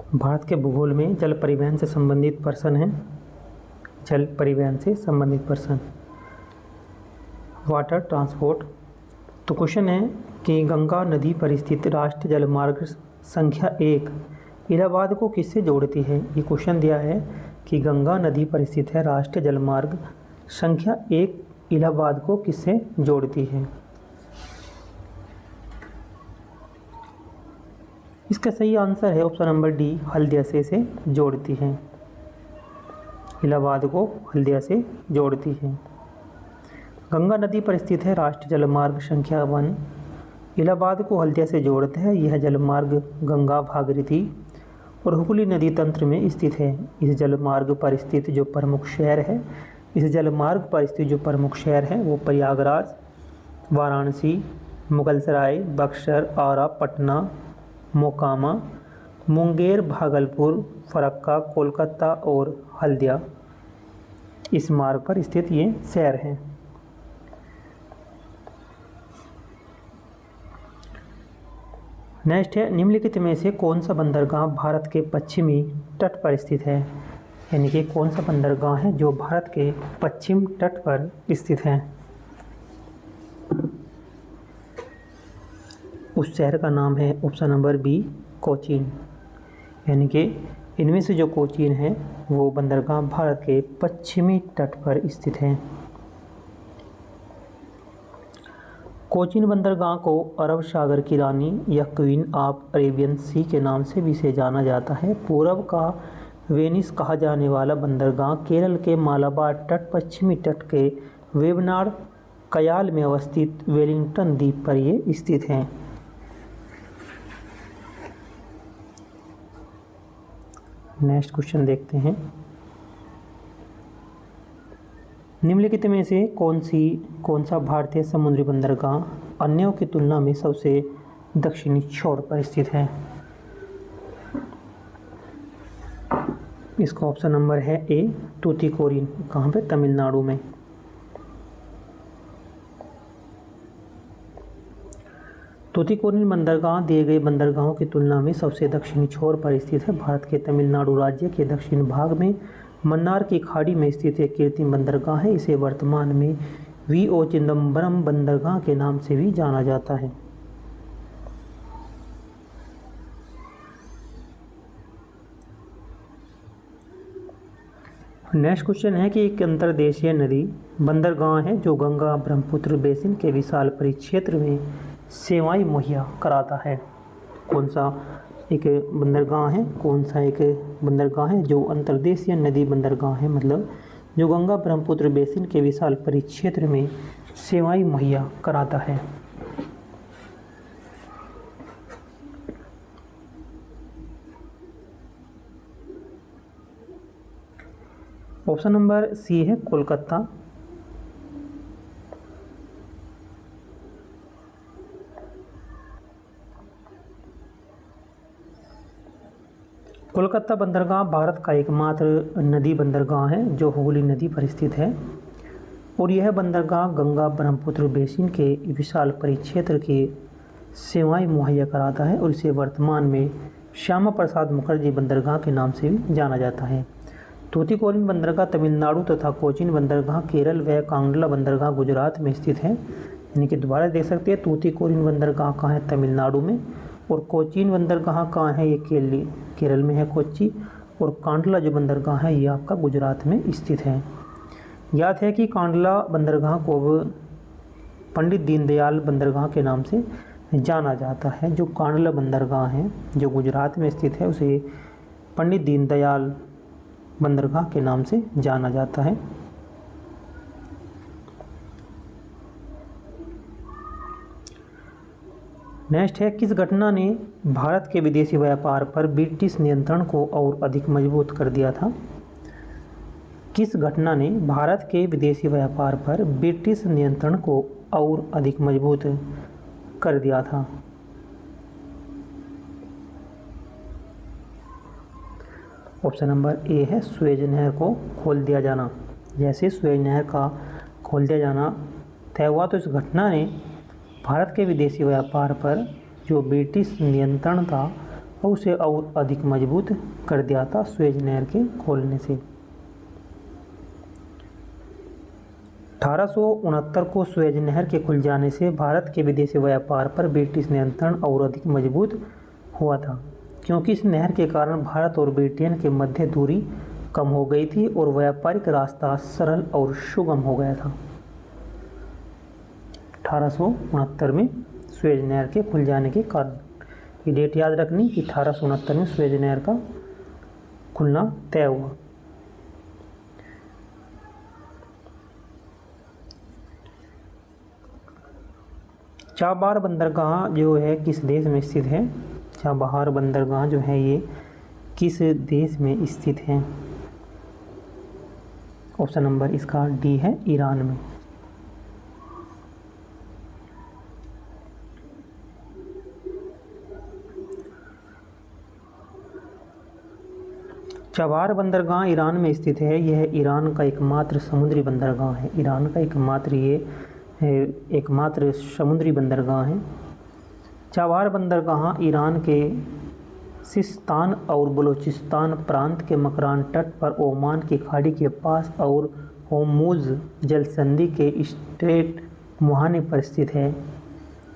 भारत के भूगोल में जल परिवहन से संबंधित पर्सन है। जल परिवहन से संबंधित पर्सन वाटर ट्रांसपोर्ट। तो क्वेश्चन है कि गंगा नदी पर स्थित राष्ट्रीय जलमार्ग संख्या 1 इलाहाबाद को किससे जोड़ती है। ये क्वेश्चन दिया है कि गंगा नदी पर स्थित है राष्ट्रीय जलमार्ग संख्या 1 इलाहाबाद को किससे जोड़ती है। इसका सही आंसर है ऑप्शन नंबर डी, हल्दिया से जोड़ती है। इलाहाबाद को हल्दिया से जोड़ती है। गंगा नदी पर स्थित है राष्ट्रीय जलमार्ग संख्या 1 इलाहाबाद को हल्दिया से जोड़ता है। यह जलमार्ग गंगा, भागीरथी और हुगली नदी तंत्र में स्थित है। इस जलमार्ग पर स्थित जो प्रमुख शहर है वो प्रयागराज, वाराणसी, मुगलसराय, बक्सर, आरा, पटना, मोकामा, मुंगेर, भागलपुर, फरक्का, कोलकाता और हल्दिया इस मार्ग पर स्थित ये शहर हैं। नेक्स्ट है, निम्नलिखित में से कौन सा बंदरगाह भारत के पश्चिमी तट पर स्थित है। यानी कि कौन सा बंदरगाह है जो भारत के पश्चिम तट पर स्थित है। उस शहर का नाम है ऑप्शन नंबर बी, कोचीन। यानी कि इनमें से जो कोचीन है वो बंदरगाह भारत के पश्चिमी तट पर स्थित है। कोचीन बंदरगाह को अरब सागर की रानी या क्वीन ऑफ अरेबियन सी के नाम से भी इसे जाना जाता है। पूरब का वेनिस कहा जाने वाला बंदरगाह केरल के मालाबार तट, पश्चिमी तट के वेबनाड कयाल में अवस्थित वेलिंगटन द्वीप पर ये स्थित है। नेक्स्ट क्वेश्चन देखते हैं, निम्नलिखित में से कौन सा भारतीय समुद्री बंदरगाह अन्यों की तुलना में सबसे दक्षिणी छोर पर स्थित है। इसका ऑप्शन नंबर है ए, तूतीकोरिन। कहाँ पे? तमिलनाडु में। तूतीकोरिन बंदरगाह दिए गए बंदरगाहों की तुलना में सबसे दक्षिणी छोर पर स्थित है। भारत के तमिलनाडु राज्य के दक्षिण भाग में मन्नार की खाड़ी में स्थित एक कृत्रिम बंदरगाह है। इसे वर्तमान में वी.ओ. चिदम्बरम बंदरगाह के नाम से भी जाना जाता है। नेक्स्ट क्वेश्चन है कि एक अंतर्देशीय नदी बंदरगाह है जो गंगा ब्रह्मपुत्र बेसिन के विशाल परिक्षेत्र में सेवाएं मुहैया कराता है। कौन सा एक बंदरगाह है जो अंतर्देशीय नदी बंदरगाह है, मतलब जो गंगा ब्रह्मपुत्र बेसिन के विशाल परिक्षेत्र में सेवाएं मुहैया कराता है। ऑप्शन नंबर सी है, कोलकाता। कोलकाता बंदरगाह भारत का एकमात्र नदी बंदरगाह है जो हुगली नदी पर स्थित है और यह बंदरगाह गंगा ब्रह्मपुत्र बेसिन के विशाल परिक्षेत्र की सेवाएं मुहैया कराता है और इसे वर्तमान में श्यामा प्रसाद मुखर्जी बंदरगाह के नाम से भी जाना जाता है। तूतीकोरिन बंदरगाह तमिलनाडु तथा कोचीन बंदरगाह केरल व कांडला बंदरगाह गुजरात में स्थित है। यानी कि दोबारा देख सकते हैं, तूतीकोरिन बंदरगाह कहाँ है? तमिलनाडु में। और कोचीन बंदरगाह कहाँ है? ये केरल में है, कोच्चि। और कांडला जो बंदरगाह है ये आपका गुजरात में स्थित है। याद है कि कांडला बंदरगाह को पंडित दीनदयाल बंदरगाह के नाम से जाना जाता है। जो कांडला बंदरगाह है जो गुजरात में स्थित है उसे पंडित दीनदयाल बंदरगाह के नाम से जाना जाता है। नेक्स्ट है, किस घटना ने भारत के विदेशी व्यापार पर ब्रिटिश नियंत्रण को और अधिक मजबूत कर दिया था। किस घटना ने भारत के विदेशी व्यापार पर ब्रिटिश नियंत्रण को और अधिक मजबूत कर दिया था। ऑप्शन नंबर ए है, सुएज नहर को खोल दिया जाना। जैसे सुएज नहर का खोल दिया जाना तय हुआ तो इस घटना ने भारत के विदेशी व्यापार पर जो ब्रिटिश नियंत्रण था और उसे और अधिक मजबूत कर दिया था सुएज नहर के खोलने से। 1869 को सुएज नहर के खुल जाने से भारत के विदेशी व्यापार पर ब्रिटिश नियंत्रण और अधिक मजबूत हुआ था, क्योंकि इस नहर के कारण भारत और ब्रिटेन के मध्य दूरी कम हो गई थी और व्यापारिक रास्ता सरल और सुगम हो गया था। 1869 में सुएज नहर के खुल जाने के कारण, ये डेट याद रखनी कि 1869 में सुएज नहर का खुलना तय हुआ। चाबहार बंदरगाह जो है किस देश में स्थित है? चाबहार बंदरगाह जो है ये किस देश में स्थित है? ऑप्शन नंबर इसका डी है, ईरान में। चाबहार बंदरगाह ईरान में स्थित है। यह ईरान का एकमात्र समुद्री बंदरगाह है। ईरान का एकमात्र समुद्री बंदरगाह है। चाबहार बंदरगाह ईरान के सिस्तान और बलूचिस्तान प्रांत के मकरान तट पर ओमान की खाड़ी के पास और होर्मुज़ जलसंधि के स्ट्रेट मुहाने पर स्थित है।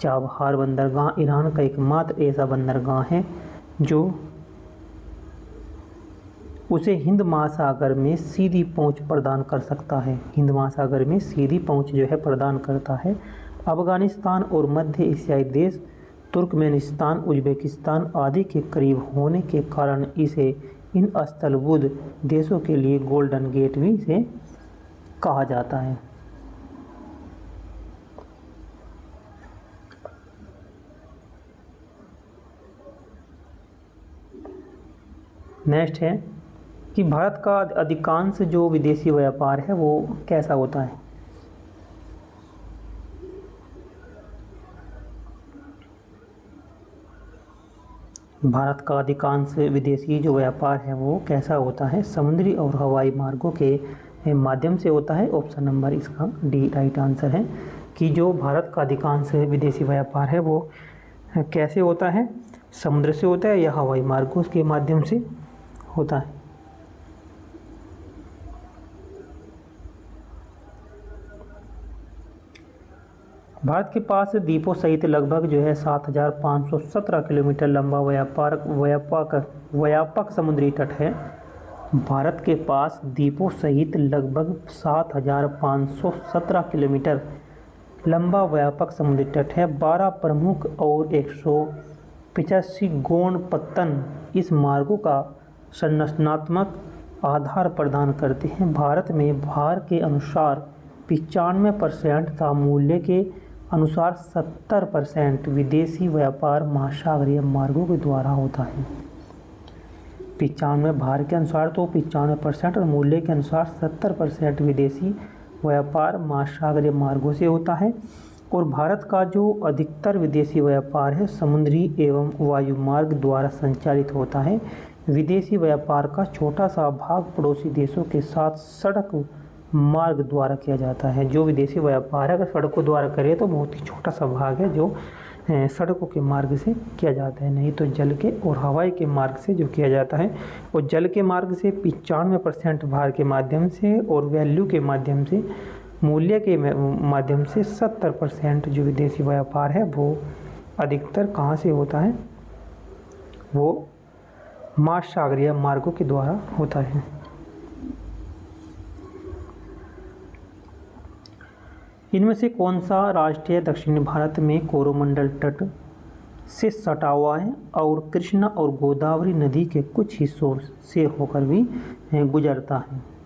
चाबहार बंदरगाह ईरान का एकमात्र ऐसा बंदरगाह है जो उसे हिंद महासागर में सीधी पहुंच प्रदान कर सकता है। हिंद महासागर में सीधी पहुंच जो है प्रदान करता है। अफगानिस्तान और मध्य एशियाई देश तुर्कमेनिस्तान, उज़्बेकिस्तान आदि के करीब होने के कारण इसे इन स्थलबद्ध देशों के लिए गोल्डन गेट भी से कहा जाता है। नेक्स्ट है कि भारत का अधिकांश जो विदेशी व्यापार है वो कैसा होता है? भारत का अधिकांश विदेशी जो व्यापार है वो कैसा होता है? समुद्री और हवाई मार्गों के माध्यम से होता है। ऑप्शन नंबर इसका डी राइट आंसर है कि जो भारत का अधिकांश विदेशी व्यापार है वो कैसे होता है? समुद्र से होता है या हवाई मार्गों के माध्यम से होता है। भारत के पास द्वीपों सहित लगभग जो है 7,517 किलोमीटर लंबा व्यापक समुद्री तट है। भारत के पास द्वीपों सहित लगभग 7,517 किलोमीटर लंबा व्यापक समुद्री तट है। 12 प्रमुख और 185 गौण पत्तन इस मार्गों का संरचनात्मक आधार प्रदान करते हैं। भारत में भार के अनुसार 95% तथा मूल्य के अनुसार 70% विदेशी व्यापार महासागरीय मार्गों के द्वारा होता है। 95 भार के अनुसार तो 95% और मूल्य के अनुसार 70% विदेशी व्यापार महासागरीय मार्गों से होता है। और भारत का जो अधिकतर विदेशी व्यापार है समुद्री एवं वायु मार्ग द्वारा संचालित होता है। विदेशी व्यापार का छोटा सा भाग पड़ोसी देशों के साथ सड़क मार्ग द्वारा किया जाता है। जो विदेशी व्यापार है अगर सड़कों द्वारा करे तो बहुत ही छोटा सा भाग है जो सड़कों के मार्ग से किया जाता है, नहीं तो जल के और हवाई के मार्ग से जो किया जाता है। और जल के मार्ग से 95% भार के माध्यम से और वैल्यू के माध्यम से मूल्य के माध्यम से 70% जो विदेशी व्यापार है वो अधिकतर कहाँ से होता है? वो महासागरीय मार्गों के द्वारा होता है। इनमें से कौन सा राष्ट्रीय दक्षिणी भारत में कोरोमंडल तट से सटा हुआ है और कृष्णा और गोदावरी नदी के कुछ हिस्सों से होकर भी गुजरता है?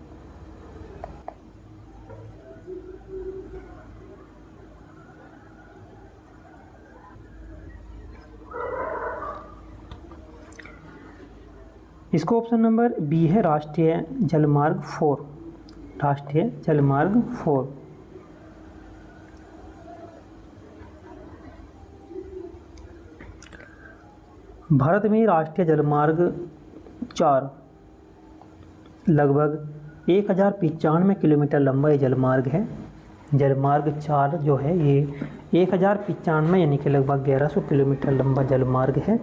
इसको ऑप्शन नंबर बी है, राष्ट्रीय जलमार्ग 4। राष्ट्रीय जलमार्ग 4। भारत में राष्ट्रीय जलमार्ग 4 लगभग 1095 किलोमीटर लंबा ये जलमार्ग है। जलमार्ग 4 जो है ये 1095 यानी कि लगभग 1100 किलोमीटर लंबा जलमार्ग है।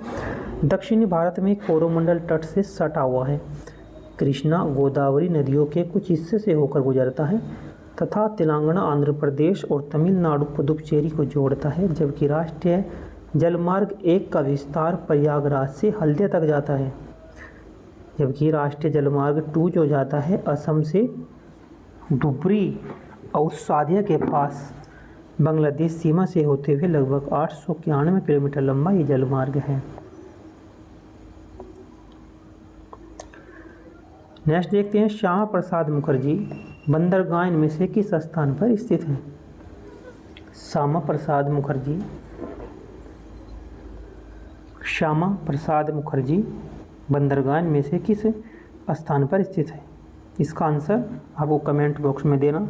दक्षिणी भारत में कोरोमंडल तट से सटा हुआ है। कृष्णा गोदावरी नदियों के कुछ हिस्से से होकर गुजरता है तथा तेलंगाना, आंध्र प्रदेश और तमिलनाडु पुदुचेरी को जोड़ता है, जबकि राष्ट्रीय जलमार्ग 1 का विस्तार प्रयागराज से हल्दिया तक जाता है। जबकि राष्ट्रीय जलमार्ग 2 जो जाता है असम से धुबरी और सादिया के पास बांग्लादेश सीमा से होते हुए लगभग 891 किलोमीटर लंबा ये जलमार्ग है। नेक्स्ट देखते हैं, श्यामा प्रसाद मुखर्जी बंदरगाह इनमें से किस स्थान पर स्थित है? श्यामा प्रसाद मुखर्जी बंदरगाह में से किस स्थान पर स्थित है? इसका आंसर आपको कमेंट बॉक्स में देना।